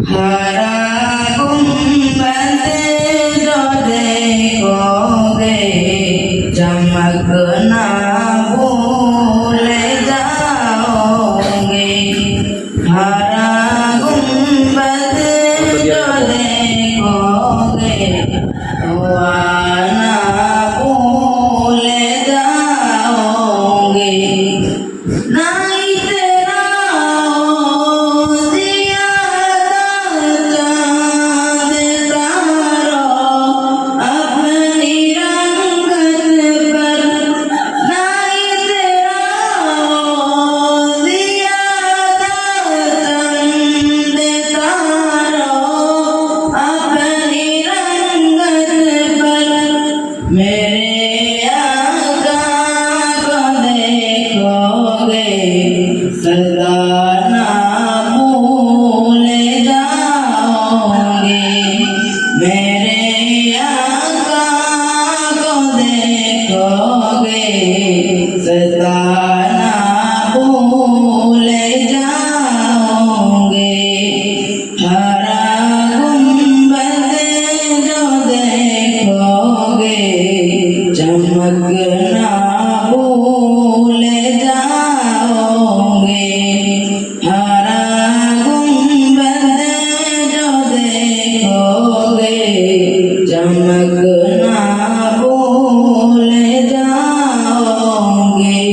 हरा गुंबद जो देखोगे चमकना भूल जाओगे। हरा गुंबद जो देखोगे तो आना भूल जाओगे। नहीं तेरा दिया चाँद तारो अपनी रंगत पर। नहीं तेरा दिया चाँद तारो अपनी रंगत पर। मेरे आका को देखोगे सदा ना भूल जाओगे। मेरे आका को देखोगे सदा ना भूल जाओगे। हरा गुंबद जो देखोगे चमकना भूल जाओगे। हरा गुंबद जो देखोगे चमकना भूल जाओगे।